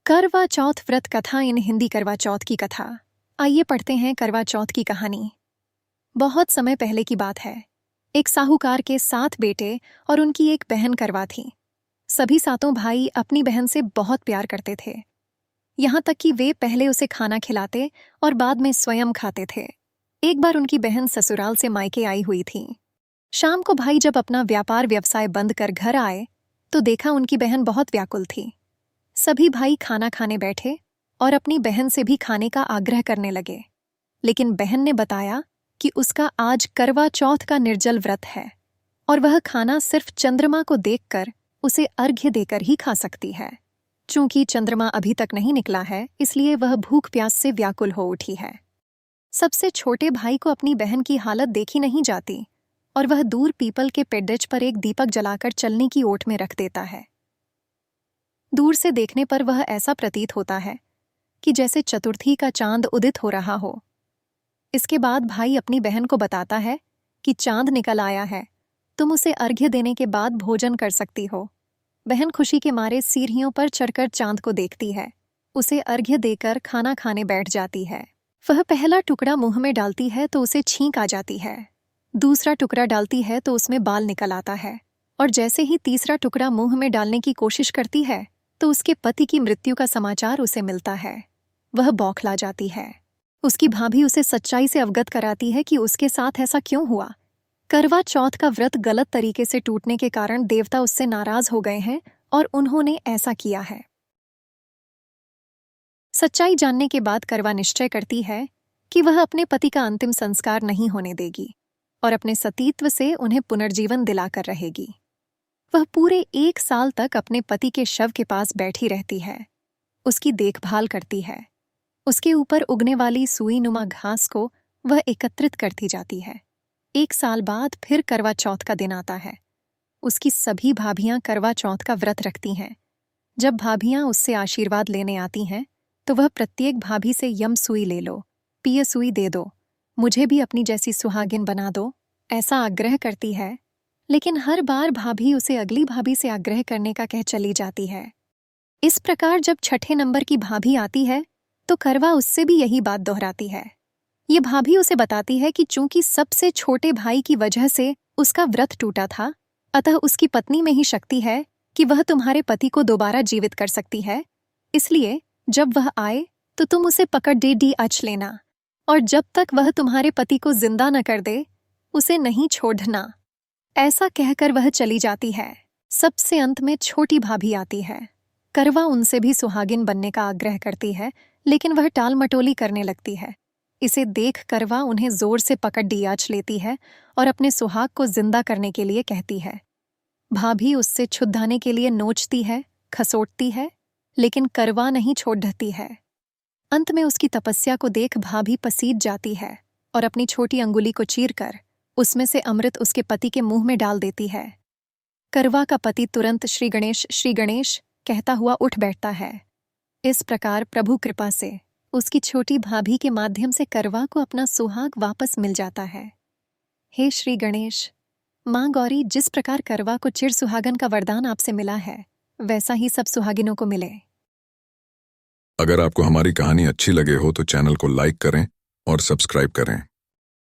करवा चौथ व्रत कथा इन हिंदी करवा चौथ की कथा। आइए पढ़ते हैं करवा चौथ की कहानी। बहुत समय पहले की बात है। एक साहूकार के 7 बेटे और उनकी एक बहन करवा थी। सभी सातों भाई अपनी बहन से बहुत प्यार करते थे, यहाँ तक कि वे पहले उसे खाना खिलाते और बाद में स्वयं खाते थे। एक बार उनकी बहन ससुराल से मायके आई हुई थी। शाम को भाई जब अपना व्यापार व्यवसाय बंद कर घर आए तो देखा उनकी बहन बहुत व्याकुल थी। सभी भाई खाना खाने बैठे और अपनी बहन से भी खाने का आग्रह करने लगे, लेकिन बहन ने बताया कि उसका आज करवा चौथ का निर्जल व्रत है और वह खाना सिर्फ चंद्रमा को देखकर उसे अर्घ्य देकर ही खा सकती है। चूंकि चंद्रमा अभी तक नहीं निकला है, इसलिए वह भूख प्यास से व्याकुल हो उठी है। सबसे छोटे भाई को अपनी बहन की हालत देखी नहीं जाती और वह दूर पीपल के पेड्डेज पर एक दीपक जलाकर चलने की ओट में रख देता है। दूर से देखने पर वह ऐसा प्रतीत होता है कि जैसे चतुर्थी का चांद उदित हो रहा हो। इसके बाद भाई अपनी बहन को बताता है कि चांद निकल आया है, तुम उसे अर्घ्य देने के बाद भोजन कर सकती हो। बहन खुशी के मारे सीढ़ियों पर चढ़कर चांद को देखती है, उसे अर्घ्य देकर खाना खाने बैठ जाती है। वह पहला टुकड़ा मुंह में डालती है तो उसे छींक आ जाती है, दूसरा टुकड़ा डालती है तो उसमें बाल निकल आता है, और जैसे ही तीसरा टुकड़ा मुंह में डालने की कोशिश करती है तो उसके पति की मृत्यु का समाचार उसे मिलता है। वह बौखला जाती है। उसकी भाभी उसे सच्चाई से अवगत कराती है कि उसके साथ ऐसा क्यों हुआ। करवा चौथ का व्रत गलत तरीके से टूटने के कारण देवता उससे नाराज हो गए हैं और उन्होंने ऐसा किया है। सच्चाई जानने के बाद करवा निश्चय करती है कि वह अपने पति का अंतिम संस्कार नहीं होने देगी और अपने सतीत्व से उन्हें पुनर्जीवन दिलाकर रहेगी। वह पूरे 1 साल तक अपने पति के शव के पास बैठी रहती है, उसकी देखभाल करती है। उसके ऊपर उगने वाली सुई नुमा घास को वह एकत्रित करती जाती है। 1 साल बाद फिर करवा चौथ का दिन आता है। उसकी सभी भाभियां करवा चौथ का व्रत रखती हैं। जब भाभियां उससे आशीर्वाद लेने आती हैं तो वह प्रत्येक भाभी से यम सुई ले लो, पिय सुई दे दो, मुझे भी अपनी जैसी सुहागिन बना दो, ऐसा आग्रह करती है। लेकिन हर बार भाभी उसे अगली भाभी से आग्रह करने का कह चली जाती है। इस प्रकार जब छठे नंबर की भाभी आती है तो करवा उससे भी यही बात दोहराती है। ये भाभी उसे बताती है कि चूंकि सबसे छोटे भाई की वजह से उसका व्रत टूटा था, अतः उसकी पत्नी में ही शक्ति है कि वह तुम्हारे पति को दोबारा जीवित कर सकती है। इसलिए जब वह आए तो तुम उसे पकड़ डी अच लेना, और जब तक वह तुम्हारे पति को जिंदा न कर दे उसे नहीं छोड़ना। ऐसा कहकर वह चली जाती है। सबसे अंत में छोटी भाभी आती है। करवा उनसे भी सुहागिन बनने का आग्रह करती है, लेकिन वह टाल मटोली करने लगती है। इसे देख करवा उन्हें जोर से पकड़ डियाच लेती है और अपने सुहाग को जिंदा करने के लिए कहती है। भाभी उससे छुद्धाने के लिए नोचती है, खसोटती है, लेकिन करवा नहीं छोड़ती है। अंत में उसकी तपस्या को देख भाभी पसीज जाती है और अपनी छोटी अंगुली को चीरकर उसमें से अमृत उसके पति के मुंह में डाल देती है। करवा का पति तुरंत श्री गणेश कहता हुआ उठ बैठता है। इस प्रकार प्रभु कृपा से उसकी छोटी भाभी के माध्यम से करवा को अपना सुहाग वापस मिल जाता है। हे श्री गणेश, माँ गौरी, जिस प्रकार करवा को चिर सुहागन का वरदान आपसे मिला है, वैसा ही सब सुहागिनों को मिले। अगर आपको हमारी कहानी अच्छी लगे हो तो चैनल को लाइक करें और सब्सक्राइब करें।